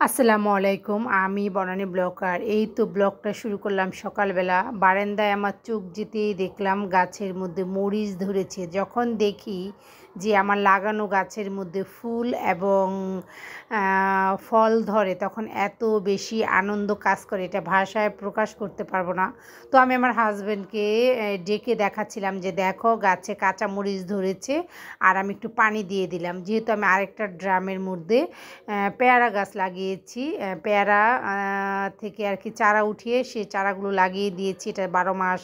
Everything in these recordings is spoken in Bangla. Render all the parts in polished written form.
আসসালামু আলাইকুম। আমি বনানী ব্লগার। এই তো ব্লগটা শুরু করলাম সকালবেলা। বারান্দায় আমার চোখ যেতেই দেখলাম গাছের মধ্যে মরিচ ধরেছে। যখন দেখি যে আমার লাগানো গাছের মধ্যে ফুল এবং ফল ধরে, তখন এত বেশি আনন্দ কাজ করে, এটা ভাষায় প্রকাশ করতে পারবো না। তো আমি আমার হাজব্যান্ডকে ডেকে দেখাচ্ছিলাম যে দেখো গাছে কাঁচা মরিচ ধরেছে, আর আমি একটু পানি দিয়ে দিলাম। যেহেতু আমি আরেকটা ড্রামের মধ্যে পেয়ারা গাছ লাগিয়েছি, পেয়ারা থেকে আর কি চারা উঠিয়ে সেই চারাগুলো লাগিয়ে দিয়েছি। এটা 12 মাস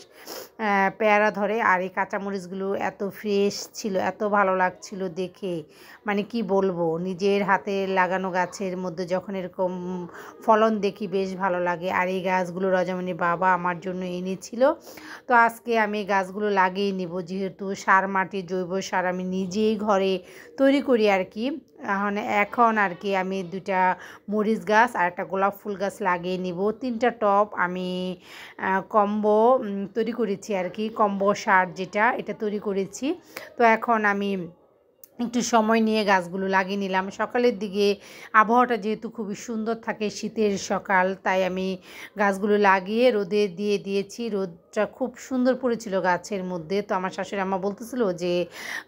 পেয়ারা ধরে। আর এই কাঁচামরিচগুলো এত ফ্রেশ ছিল, এত ভালো লাগছিল দেখে, মানে কি বলবো। নিজের হাতে লাগানো গাছের মধ্যে যখন এরকম ফলন দেখি বেশ ভালো লাগে। আর এই গাছগুলো রজনীর বাবা আমার জন্য এনেছিল। তো আজকে আমি গাছগুলো লাগিয়ে নিব, যেহেতু সার মাটি জৈব সার আমি নিজেই ঘরে তৈরি করি আর কি। এখন আর কি আমি 2টা মরিচ গাছ আর একটা গোলাপ ফুল গাছ লাগিয়ে নিব। 3টা টব আমি কম্বো তৈরি করেছি আর কি, কম্বো সার যেটা, এটা তৈরি করেছি। তো এখন আমি একটু সময় নিয়ে গাছগুলো লাগিয়ে নিলাম। সকালের দিকে আবহাওয়াটা যেহেতু খুবই সুন্দর থাকে, শীতের সকাল, তাই আমি গাছগুলো লাগিয়ে রোদে দিয়ে দিয়েছি। রোদটা খুব সুন্দর পড়েছিল গাছের মধ্যে। তো আমার শাশুড়ি আম্মা বলতেছিল যে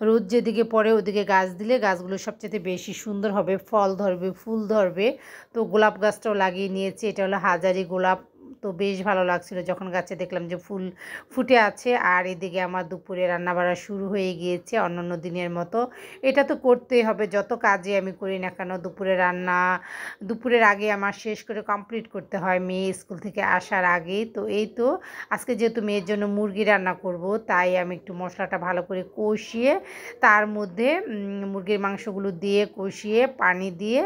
রোদ যেদিকে পড়ে ওদিকে গাছ দিলে গাছগুলো সবচেয়ে বেশি সুন্দর হবে, ফল ধরবে, ফুল ধরবে। তো গোলাপ গাছটাও লাগিয়ে নিয়েছি। এটা হলো হাজারি গোলাপ। তো বেশ ভালো লাগছিল যখন গাছে দেখলাম যে ফুল ফুটে আছে। আর এদিকে আমার দুপুরে রান্নাবাড়া শুরু হয়ে গিয়েছে অন্যান্য দিনের মতো। এটা তো করতেই হবে, যত কাজে আমি করি না কেন। দুপুরের আগে আমার শেষ করে কমপ্লিট করতে হয়, মেয়ে স্কুল থেকে আসার আগেই। তো এই তো আজকে যেহেতু মেয়ের জন্য মুরগি রান্না করব, তাই আমি একটু মশলাটা ভালো করে কষিয়ে তার মধ্যে মুরগির মাংসগুলো দিয়ে কষিয়ে পানি দিয়ে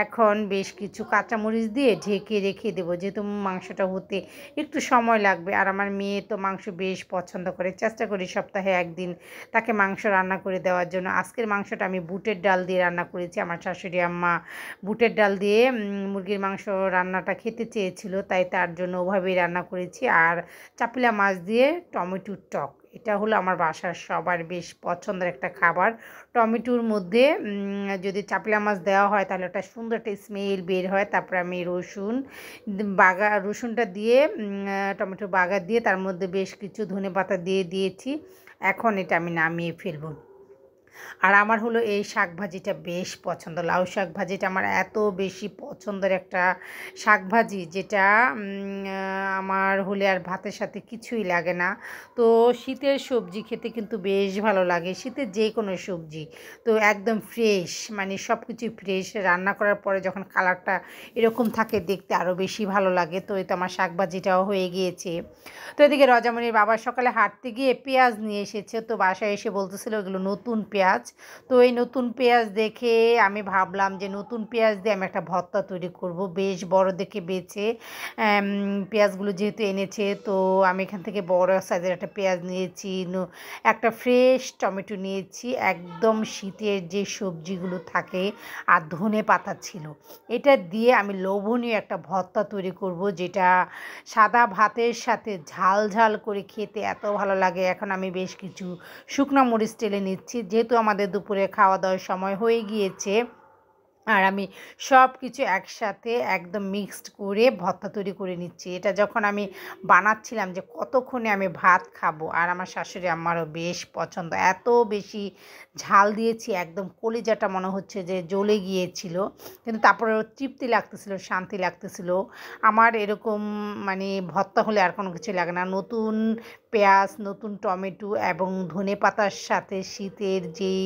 এখন বেশ কিছু কাঁচামরিচ দিয়ে ঢেকে রেখে দেবো, যেহেতু মাংসটা হতে একটু সময় লাগবে। আর আমার মেয়ে তো মাংস বেশ পছন্দ করে, চেষ্টা করি সপ্তাহে একদিন তাকে মাংস রান্না করে দেওয়ার জন্য। আজকের মাংসটা আমি বুটের ডাল দিয়ে রান্না করেছি। আমার শাশুড়ি আম্মা বুটের ডাল দিয়ে মুরগির মাংস রান্নাটা খেতে চেয়েছিল, তাই তার জন্য ওভাবেই রান্না করেছি। আর চাপিলা মাছ দিয়ে টমেটোর টক, এটা হলো আমার বাসার সবার বেশ পছন্দের একটা খাবার। টমেটোর মধ্যে যদি চাপিলা মাছ দেওয়া হয় তাহলে একটা সুন্দর একটা স্মেল বের হয়। তারপরে আমি রসুনটা দিয়ে টমেটো বাগা দিয়ে তার মধ্যে বেশ কিছু ধনেপাতা দিয়ে দিয়েছি। এখন এটা আমি নামিয়ে ফেলবো। আর আমার হলো এই শাক ভাজিটা বেশ পছন্দ। লাউ শাক ভাজিটা আমার এত বেশি পছন্দের একটা শাক ভাজি, যেটা আমার হলে আর ভাতের সাথে কিছুই লাগে না। তো শীতের সবজি খেতে কিন্তু বেশ ভালো লাগে, শীতের যে কোনো সবজি। তো একদম ফ্রেশ, মানে সব কিছুই ফ্রেশ। রান্না করার পরে যখন কালারটা এরকম থাকে দেখতে আরও বেশি ভালো লাগে। তো এই তো আমার শাক ভাজিটাও হয়ে গিয়েছে। তো এদিকে রজনীর বাবা সকালে হাঁটতে গিয়ে পেঁয়াজ নিয়ে এসেছে। তো বাসায় এসে বলতেছিল এগুলো নতুন পেঁয়াজ। তো এই নতুন পেঁয়াজ দেখে আমি ভাবলাম যে নতুন পেঁয়াজ দিয়ে আমি একটা ভর্তা তৈরি করব, বেশ বড় দেখে বেছে। পেঁয়াজগুলো যেহেতু এনেছে, তো আমি এখান থেকে বড় সাইজের একটা পেঁয়াজ নিয়েছি, একটা ফ্রেশ টমেটো নিয়েছি, একদম শীতের যে সবজিগুলো থাকে, আর ধনে পাতা ছিল। এটা দিয়ে আমি লোভনীয় একটা ভর্তা তৈরি করব, যেটা সাদা ভাতের সাথে ঝাল ঝাল করে খেতে এত ভালো লাগে। এখন আমি বেশ কিছু শুকনো মরিচ টেলে নিচ্ছি, যেহেতু আমাদের দুপুরে খাওয়া দাওয়ার সময় হয়ে গিয়েছে। আর আমি সব কিছু একসাথে একদম মিক্সড করে ভর্তা তৈরি করে নিচ্ছি। এটা যখন আমি বানাচ্ছিলাম যে কতক্ষণে আমি ভাত খাবো, আর আমার শাশুড়ি আমারও বেশ পছন্দ। এত বেশি ঝাল দিয়েছি একদম কলিজাটা মনে হচ্ছে যে জ্বলে গিয়েছিল, কিন্তু তারপরেও তৃপ্তি লাগতেছিল, শান্তি লাগতেছিল। আমার এরকম মানে ভর্তা হলে আর কোনো কিছু লাগে না। নতুন পেঁয়াজ, নতুন টমেটো এবং ধনেপাতার সাথে শীতের যেই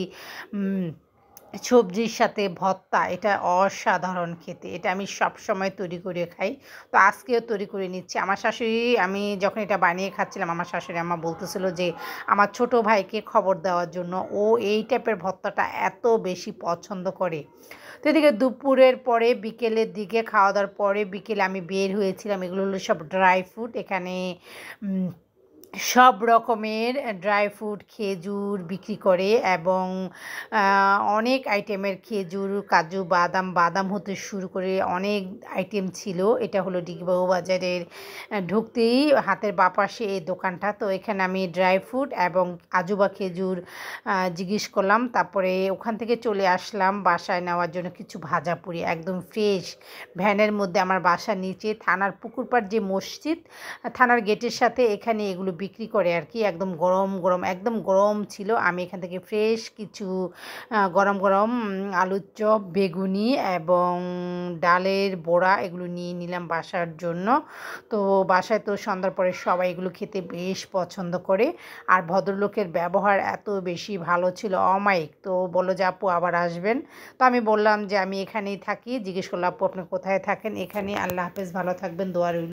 সবজির সাথে ভর্তা, এটা অসাধারণ খেতে। এটা আমি সবসময় তৈরি করে খাই। তো আজকেও তৈরি করে নিচ্ছি। আমার শাশুড়ি, আমি যখন এটা বানিয়ে খাচ্ছিলাম, আমার শাশুড়ি আম্মা বলতেছিল যে আমার ছোটো ভাইকে খবর দেওয়ার জন্য, ও এই টাইপের ভর্তাটা এত বেশি পছন্দ করে। তো এদিকে দুপুরের পরে বিকেলের দিকে খাওয়া দাওয়ার পরে বিকেলে আমি বের হয়েছিলাম। এগুলো হলো সব ড্রাই ফ্রুট। এখানে সব রকমের ড্রাই ফ্রুট খেজুর বিক্রি করে এবং অনেক আইটেমের খেজুর কাজু বাদাম বাদাম হতে শুরু করে অনেক আইটেম ছিল। এটা হলো ডিগবাবু বাজারের ঢুকতেই হাতের বাঁ পাশে এই দোকানটা। তো এখানে আমি ড্রাই ফ্রুট এবং আজুবা খেজুর জিজ্ঞেস করলাম, তারপরে ওখান থেকে চলে আসলাম বাসায় নেওয়ার জন্য কিছু ভাজা পুরি একদম ফ্রেশ ভ্যানের মধ্যে। আমার বাসার নিচে থানার পুকুর পাড় যে মসজিদ, থানার গেটের সাথে এখানে এগুলো বিক্রি করে আর কি। একদম গরম গরম একদম গরম ছিল। আমি এখান থেকে ফ্রেশ কিছু গরম গরম আলুর চপ বেগুনি এবং ডালের বড়া এগুলো নিয়ে নিলাম বাসার জন্য। তো বাসায় তো সন্ধ্যার পরে সবাই এগুলো খেতে বেশ পছন্দ করে। আর ভদ্রলোকের ব্যবহার এত বেশি ভালো ছিল, অমায়িক। তো বললো যে আপু আবার আসবেন। তো আমি বললাম যে আমি এখানেই থাকি। জিজ্ঞেস করলাম আপু আপনি কোথায় থাকেন? এখানে। আল্লাহ হাফেজ, ভালো থাকবেন, দোয়া রইল।